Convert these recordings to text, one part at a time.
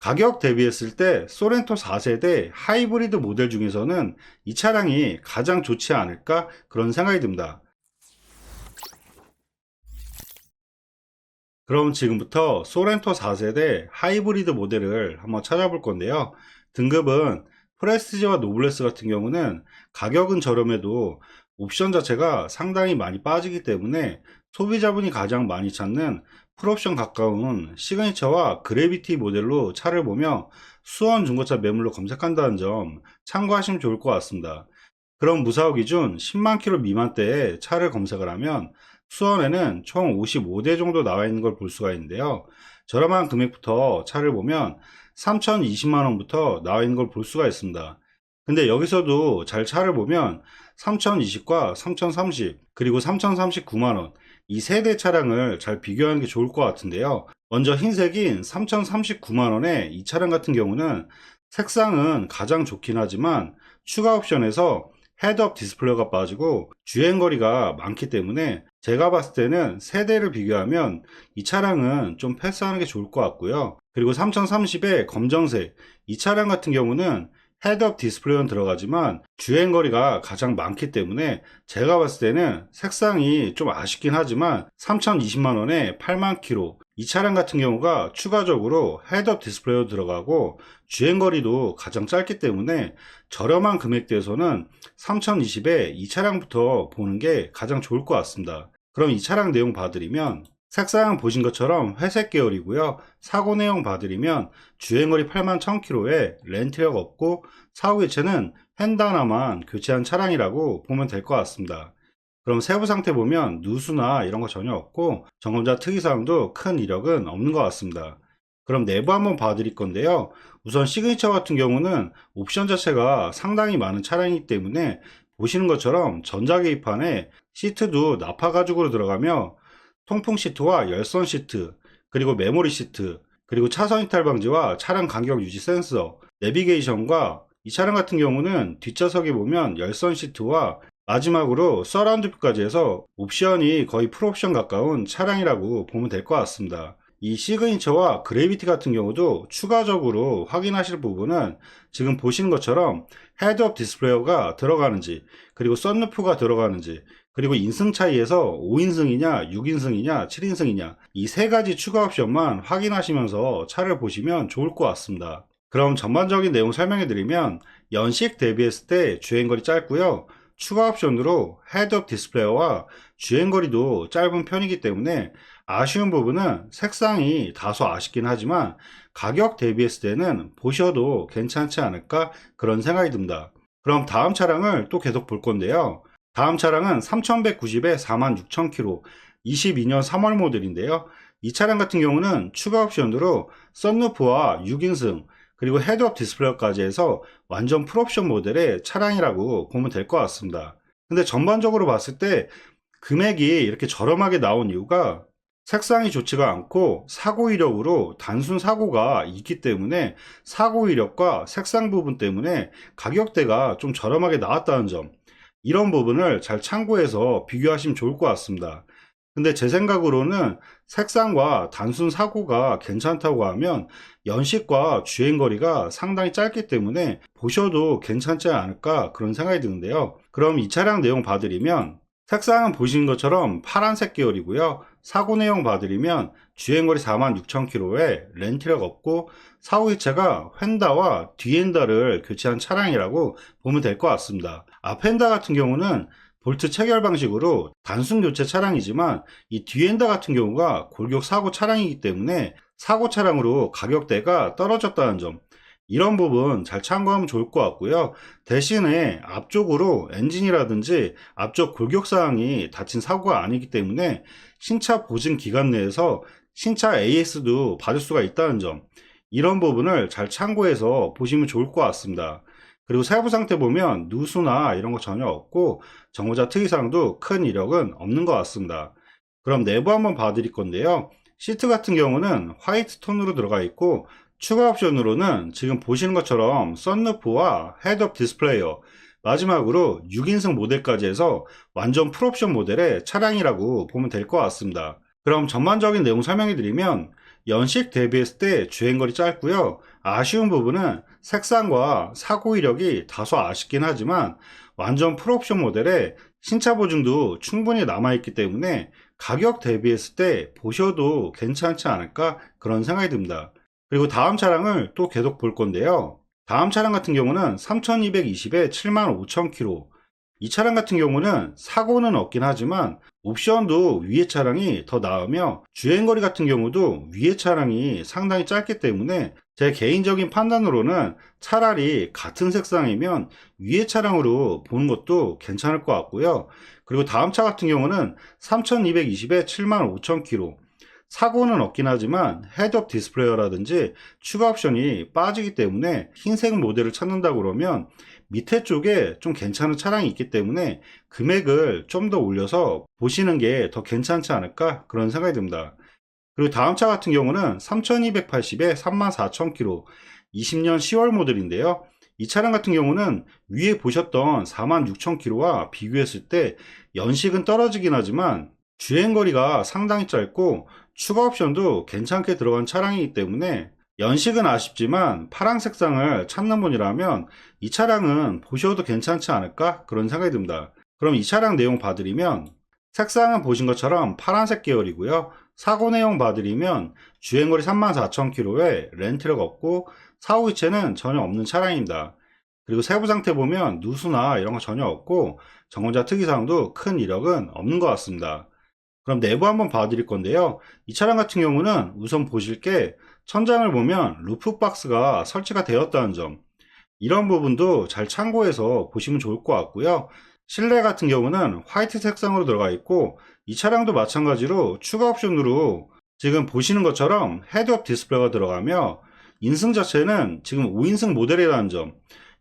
가격 대비했을 때 소렌토 4세대 하이브리드 모델 중에서는 이 차량이 가장 좋지 않을까 그런 생각이 듭니다. 그럼 지금부터 소렌토 4세대 하이브리드 모델을 한번 찾아볼 건데요. 등급은 프레스티지와 노블레스 같은 경우는 가격은 저렴해도 옵션 자체가 상당히 많이 빠지기 때문에 소비자분이 가장 많이 찾는 풀옵션 가까운 시그니처와 그래비티 모델로 차를 보며 수원 중고차 매물로 검색한다는 점 참고하시면 좋을 것 같습니다. 그럼 무사고 기준 10만 킬로 미만대의 차를 검색을 하면 수원에는 총 55대 정도 나와 있는 걸 볼 수가 있는데요. 저렴한 금액부터 차를 보면 3,020만 원부터 나와 있는 걸 볼 수가 있습니다. 근데 여기서도 잘 차를 보면 3,020과 3,030 그리고 3,039만 원 이 세 대 차량을 잘 비교하는 게 좋을 것 같은데요. 먼저 흰색인 3,039만 원의 이 차량 같은 경우는 색상은 가장 좋긴 하지만 추가 옵션에서 헤드업 디스플레이가 빠지고 주행거리가 많기 때문에 제가 봤을 때는 세대를 비교하면 이 차량은 좀 패스하는 게 좋을 것 같고요. 그리고 3030의 검정색 이 차량 같은 경우는 헤드업 디스플레이는 들어가지만 주행거리가 가장 많기 때문에 제가 봤을 때는 색상이 좀 아쉽긴 하지만 3020만원에 8만 킬로 이 차량 같은 경우가 추가적으로 헤드업 디스플레이도 들어가고 주행거리도 가장 짧기 때문에 저렴한 금액대에서는 3020에 이 차량부터 보는 게 가장 좋을 것 같습니다. 그럼 이 차량 내용 봐드리면 색상은 보신 것처럼 회색 계열이고요. 사고 내용 봐드리면 주행거리 8만 1000km에 렌트력 없고 사후 교체는 휀다 하나만 교체한 차량이라고 보면 될 것 같습니다. 그럼 세부 상태 보면 누수나 이런 거 전혀 없고 점검자 특이사항도 큰 이력은 없는 것 같습니다. 그럼 내부 한번 봐드릴 건데요. 우선 시그니처 같은 경우는 옵션 자체가 상당히 많은 차량이기 때문에 보시는 것처럼 전자계기판에 시트도 나파 가죽으로 들어가며 통풍 시트와 열선 시트 그리고 메모리 시트 그리고 차선 이탈 방지와 차량 간격 유지 센서 내비게이션과 이 차량 같은 경우는 뒷좌석에 보면 열선 시트와 마지막으로 서라운드 뷰까지 해서 옵션이 거의 풀옵션 가까운 차량이라고 보면 될 것 같습니다. 이 시그니처와 그래비티 같은 경우도 추가적으로 확인하실 부분은 지금 보시는 것처럼 헤드업 디스플레이가 들어가는지 그리고 썬루프가 들어가는지 그리고 인승 차이에서 5인승이냐 6인승이냐 7인승이냐 이 세 가지 추가 옵션만 확인하시면서 차를 보시면 좋을 것 같습니다. 그럼 전반적인 내용 설명해 드리면 연식 대비했을 때 주행거리 짧고요. 추가 옵션으로 헤드업 디스플레이와 주행거리도 짧은 편이기 때문에 아쉬운 부분은 색상이 다소 아쉽긴 하지만 가격 대비했을 때는 보셔도 괜찮지 않을까 그런 생각이 듭니다. 그럼 다음 차량을 또 계속 볼 건데요. 다음 차량은 3190에 46,000km 22년 3월 모델인데요. 이 차량 같은 경우는 추가 옵션으로 썬루프와 6인승 그리고 헤드업 디스플레이까지 해서 완전 풀옵션 모델의 차량이라고 보면 될 것 같습니다. 근데 전반적으로 봤을 때 금액이 이렇게 저렴하게 나온 이유가 색상이 좋지가 않고 사고 이력으로 단순 사고가 있기 때문에 사고 이력과 색상 부분 때문에 가격대가 좀 저렴하게 나왔다는 점 이런 부분을 잘 참고해서 비교하시면 좋을 것 같습니다. 근데 제 생각으로는 색상과 단순 사고가 괜찮다고 하면 연식과 주행거리가 상당히 짧기 때문에 보셔도 괜찮지 않을까 그런 생각이 드는데요. 그럼 이 차량 내용 봐드리면 색상은 보시는 것처럼 파란색 계열이고요. 사고 내용 봐드리면 주행거리 46,000km에 렌트력 없고 사후 교체가 휀다와 뒤엔다를 교체한 차량이라고 보면 될 것 같습니다. 앞엔다 같은 경우는 볼트 체결 방식으로 단순 교체 차량이지만 이 뒤엔다 같은 경우가 골격 사고 차량이기 때문에 사고 차량으로 가격대가 떨어졌다는 점 이런 부분 잘 참고하면 좋을 것 같고요. 대신에 앞쪽으로 엔진이라든지 앞쪽 골격 사항이 다친 사고가 아니기 때문에 신차 보증 기간 내에서 신차 AS도 받을 수가 있다는 점 이런 부분을 잘 참고해서 보시면 좋을 것 같습니다. 그리고 세부 상태 보면 누수나 이런 거 전혀 없고 정보자 특이사항도 큰 이력은 없는 것 같습니다. 그럼 내부 한번 봐드릴 건데요. 시트 같은 경우는 화이트 톤으로 들어가 있고 추가 옵션으로는 지금 보시는 것처럼 썬루프와 헤드업 디스플레이어 마지막으로 6인승 모델까지 해서 완전 풀옵션 모델의 차량이라고 보면 될 것 같습니다. 그럼 전반적인 내용 설명해 드리면 연식 대비했을 때 주행거리 짧고요. 아쉬운 부분은 색상과 사고 이력이 다소 아쉽긴 하지만 완전 풀옵션 모델에 신차 보증도 충분히 남아있기 때문에 가격 대비했을 때 보셔도 괜찮지 않을까 그런 생각이 듭니다. 그리고 다음 차량을 또 계속 볼 건데요. 다음 차량 같은 경우는 3220에 75,000km. 이 차량 같은 경우는 사고는 없긴 하지만 옵션도 위에 차량이 더 나으며 주행거리 같은 경우도 위에 차량이 상당히 짧기 때문에 제 개인적인 판단으로는 차라리 같은 색상이면 위에 차량으로 보는 것도 괜찮을 것 같고요. 그리고 다음 차 같은 경우는 3220에 75,000km. 사고는 없긴 하지만 헤드업 디스플레이어라든지 추가 옵션이 빠지기 때문에 흰색 모델을 찾는다 그러면 밑에 쪽에 좀 괜찮은 차량이 있기 때문에 금액을 좀 더 올려서 보시는 게 더 괜찮지 않을까 그런 생각이 듭니다. 그리고 다음 차 같은 경우는 3280에 34,000km 20년 10월 모델인데요. 이 차량 같은 경우는 위에 보셨던 46,000km와 비교했을 때 연식은 떨어지긴 하지만 주행거리가 상당히 짧고 추가 옵션도 괜찮게 들어간 차량이기 때문에 연식은 아쉽지만 파란 색상을 찾는 분이라면 이 차량은 보셔도 괜찮지 않을까 그런 생각이 듭니다. 그럼 이 차량 내용 봐드리면 색상은 보신 것처럼 파란색 계열이고요. 사고 내용 봐드리면 주행거리 34,000km에 렌트력 없고 사후 이체는 전혀 없는 차량입니다. 그리고 세부 상태 보면 누수나 이런 거 전혀 없고 전고자 특이사항도 큰 이력은 없는 것 같습니다. 그럼 내부 한번 봐드릴 건데요. 이 차량 같은 경우는 우선 보실 게 천장을 보면 루프 박스가 설치가 되었다는 점, 이런 부분도 잘 참고해서 보시면 좋을 것 같고요. 실내 같은 경우는 화이트 색상으로 들어가 있고 이 차량도 마찬가지로 추가 옵션으로 지금 보시는 것처럼 헤드업 디스플레이가 들어가며 인승 자체는 지금 5인승 모델이라는 점,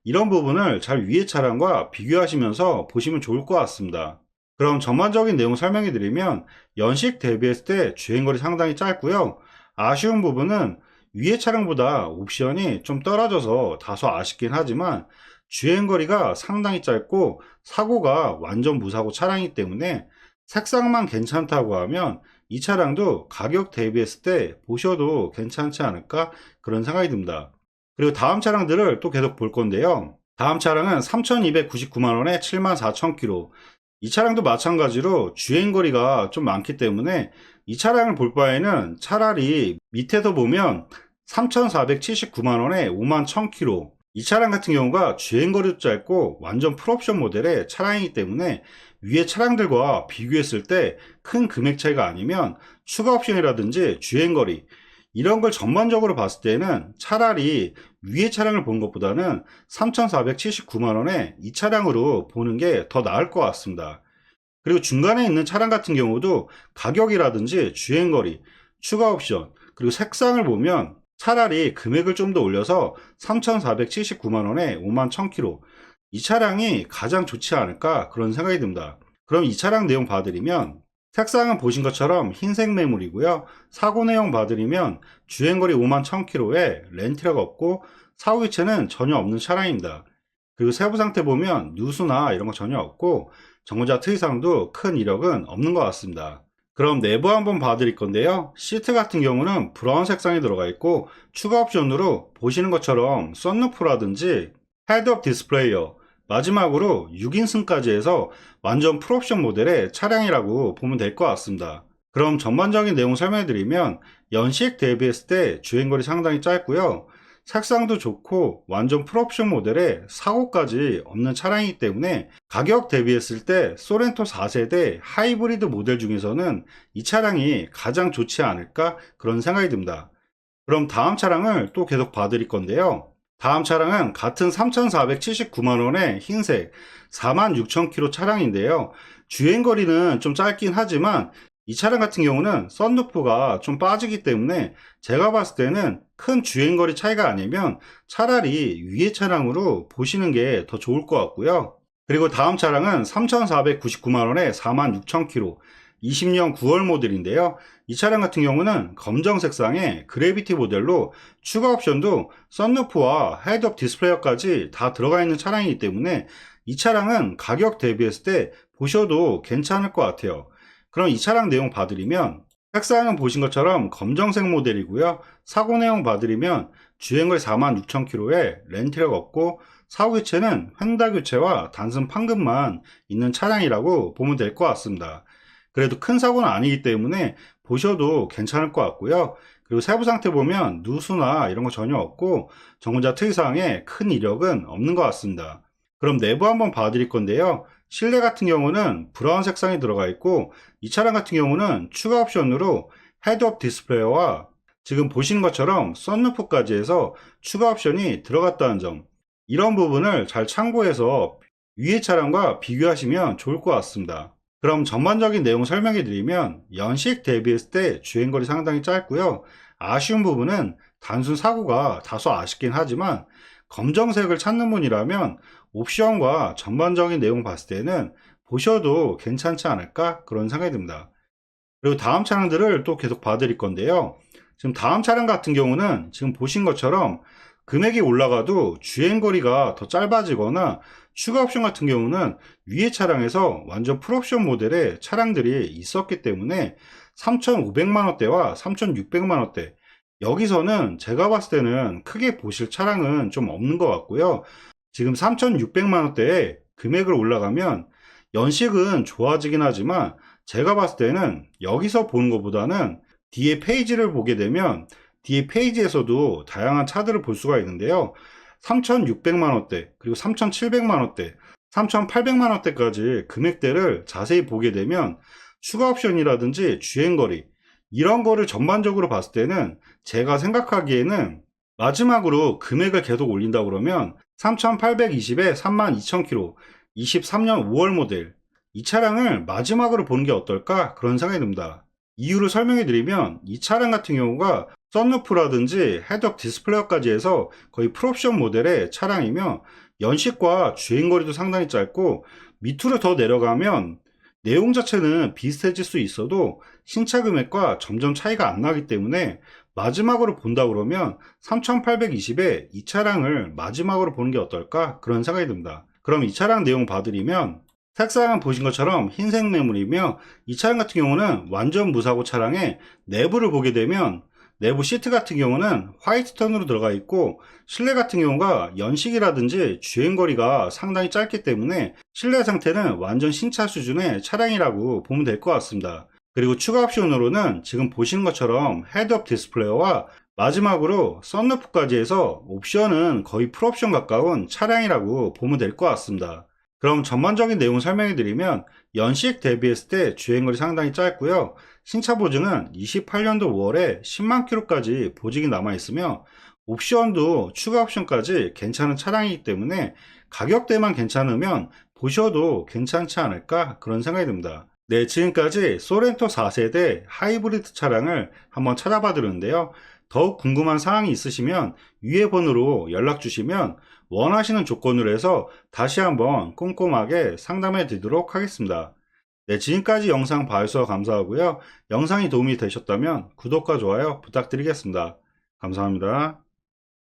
이런 부분을 잘 위의 차량과 비교하시면서 보시면 좋을 것 같습니다. 그럼 전반적인 내용 설명해 드리면 연식 대비했을 때 주행거리 상당히 짧고요. 아쉬운 부분은 위의 차량보다 옵션이 좀 떨어져서 다소 아쉽긴 하지만 주행거리가 상당히 짧고 사고가 완전 무사고 차량이기 때문에 색상만 괜찮다고 하면 이 차량도 가격 대비했을 때 보셔도 괜찮지 않을까 그런 생각이 듭니다. 그리고 다음 차량들을 또 계속 볼 건데요. 다음 차량은 3,299만원에 74,000km. 이 차량도 마찬가지로 주행거리가 좀 많기 때문에 이 차량을 볼 바에는 차라리 밑에서 보면 3,479만원에 51,000km. 이 차량 같은 경우가 주행거리도 짧고 완전 풀옵션 모델의 차량이기 때문에 위의 차량들과 비교했을 때 큰 금액 차이가 아니면 추가 옵션이라든지 주행거리 이런 걸 전반적으로 봤을 때는 차라리 위의 차량을 보는 것보다는 3,479만원에 이 차량으로 보는 게 더 나을 것 같습니다. 그리고 중간에 있는 차량 같은 경우도 가격이라든지 주행거리, 추가 옵션, 그리고 색상을 보면 차라리 금액을 좀 더 올려서 3,479만원에 51,000km, 이 차량이 가장 좋지 않을까 그런 생각이 듭니다. 그럼 이 차량 내용 봐드리면 색상은 보신 것처럼 흰색 매물이고요. 사고 내용 봐드리면 주행거리 51,000km에 렌트력 없고 사후 이체는 전혀 없는 차량입니다. 그리고 세부 상태 보면 누수나 이런 거 전혀 없고 전고자 특이사항도 큰 이력은 없는 것 같습니다. 그럼 내부 한번 봐드릴 건데요. 시트 같은 경우는 브라운 색상이 들어가 있고 추가 옵션으로 보시는 것처럼 썬루프라든지 헤드업 디스플레이어, 마지막으로 6인승까지 해서 완전 풀옵션 모델의 차량이라고 보면 될 것 같습니다. 그럼 전반적인 내용 설명해 드리면 연식 대비했을 때 주행거리 상당히 짧고요. 색상도 좋고 완전 풀옵션 모델에 사고까지 없는 차량이기 때문에 가격 대비했을 때 소렌토 4세대 하이브리드 모델 중에서는 이 차량이 가장 좋지 않을까 그런 생각이 듭니다. 그럼 다음 차량을 또 계속 봐드릴 건데요. 다음 차량은 같은 3,479만원의 흰색 46,000km 차량인데요. 주행거리는 좀 짧긴 하지만 이 차량 같은 경우는 썬루프가 좀 빠지기 때문에 제가 봤을 때는 큰 주행거리 차이가 아니면 차라리 위의 차량으로 보시는 게 더 좋을 것 같고요. 그리고 다음 차량은 3,499만원에 46,000km 20년 9월 모델인데요. 이 차량 같은 경우는 검정 색상의 그래비티 모델로 추가 옵션도 썬루프와 헤드업 디스플레이어까지 다 들어가 있는 차량이기 때문에 이 차량은 가격 대비했을 때 보셔도 괜찮을 것 같아요. 그럼 이 차량 내용 봐드리면 색상은 보신 것처럼 검정색 모델이고요. 사고 내용 봐드리면 주행거리 46,000km에 렌트력 없고 사고 교체는 휀다 교체와 단순 판금만 있는 차량이라고 보면 될 것 같습니다. 그래도 큰 사고는 아니기 때문에 보셔도 괜찮을 것 같고요. 그리고 세부 상태 보면 누수나 이런 거 전혀 없고 전고자 특이사항에 큰 이력은 없는 것 같습니다. 그럼 내부 한번 봐드릴 건데요. 실내 같은 경우는 브라운 색상이 들어가 있고 이 차량 같은 경우는 추가 옵션으로 헤드업 디스플레이와 지금 보신 것처럼 썬루프까지 해서 추가 옵션이 들어갔다는 점, 이런 부분을 잘 참고해서 위의 차량과 비교하시면 좋을 것 같습니다. 그럼 전반적인 내용 설명해 드리면 연식 대비했을 때 주행거리 상당히 짧고요. 아쉬운 부분은 단순 사고가 다소 아쉽긴 하지만 검정색을 찾는 분이라면 옵션과 전반적인 내용 봤을 때는 보셔도 괜찮지 않을까 그런 생각이 듭니다. 그리고 다음 차량들을 또 계속 봐드릴 건데요. 지금 다음 차량 같은 경우는 지금 보신 것처럼 금액이 올라가도 주행거리가 더 짧아지거나 추가 옵션 같은 경우는 위의 차량에서 완전 풀옵션 모델의 차량들이 있었기 때문에 3,500만원대와 3,600만원대, 여기서는 제가 봤을 때는 크게 보실 차량은 좀 없는 것 같고요. 지금 3,600만원대에 금액을 올라가면 연식은 좋아지긴 하지만 제가 봤을 때는 여기서 보는 것보다는 뒤에 페이지를 보게 되면 뒤에 페이지에서도 다양한 차들을 볼 수가 있는데요. 3,600만원대, 그리고 3,700만원대, 3,800만원대까지 금액대를 자세히 보게 되면 추가 옵션이라든지 주행거리, 이런 거를 전반적으로 봤을 때는 제가 생각하기에는 마지막으로 금액을 계속 올린다 그러면 3,820에 32,000km, 23년 5월 모델, 이 차량을 마지막으로 보는 게 어떨까 그런 생각이 듭니다. 이유를 설명해 드리면 이 차량 같은 경우가 썬루프라든지 헤드업 디스플레이까지 해서 거의 풀옵션 모델의 차량이며 연식과 주행거리도 상당히 짧고 밑으로 더 내려가면 내용 자체는 비슷해질 수 있어도 신차 금액과 점점 차이가 안 나기 때문에 마지막으로 본다 그러면 3,820에 이 차량을 마지막으로 보는 게 어떨까 그런 생각이 듭니다. 그럼 이 차량 내용 봐드리면 색상은 보신 것처럼 흰색 매물이며 이 차량 같은 경우는 완전 무사고 차량의 내부를 보게 되면 내부 시트 같은 경우는 화이트 톤으로 들어가 있고 실내 같은 경우가 연식이라든지 주행거리가 상당히 짧기 때문에 실내 상태는 완전 신차 수준의 차량이라고 보면 될 것 같습니다. 그리고 추가 옵션으로는 지금 보시는 것처럼 헤드업 디스플레이와 마지막으로 썬루프까지 해서 옵션은 거의 풀옵션 가까운 차량이라고 보면 될 것 같습니다. 그럼 전반적인 내용 설명해 드리면 연식 대비했을 때 주행거리 상당히 짧고요. 신차 보증은 28년도 5월에 10만 킬로까지 보증이 남아 있으며 옵션도 추가 옵션까지 괜찮은 차량이기 때문에 가격대만 괜찮으면 보셔도 괜찮지 않을까 그런 생각이 듭니다. 네, 지금까지 소렌토 4세대 하이브리드 차량을 한번 찾아봐 드렸는데요. 더욱 궁금한 사항이 있으시면 위에 번호로 연락 주시면 원하시는 조건으로 해서 다시 한번 꼼꼼하게 상담해 드리도록 하겠습니다. 네, 지금까지 영상 봐주셔서 감사하고요. 영상이 도움이 되셨다면 구독과 좋아요 부탁드리겠습니다. 감사합니다.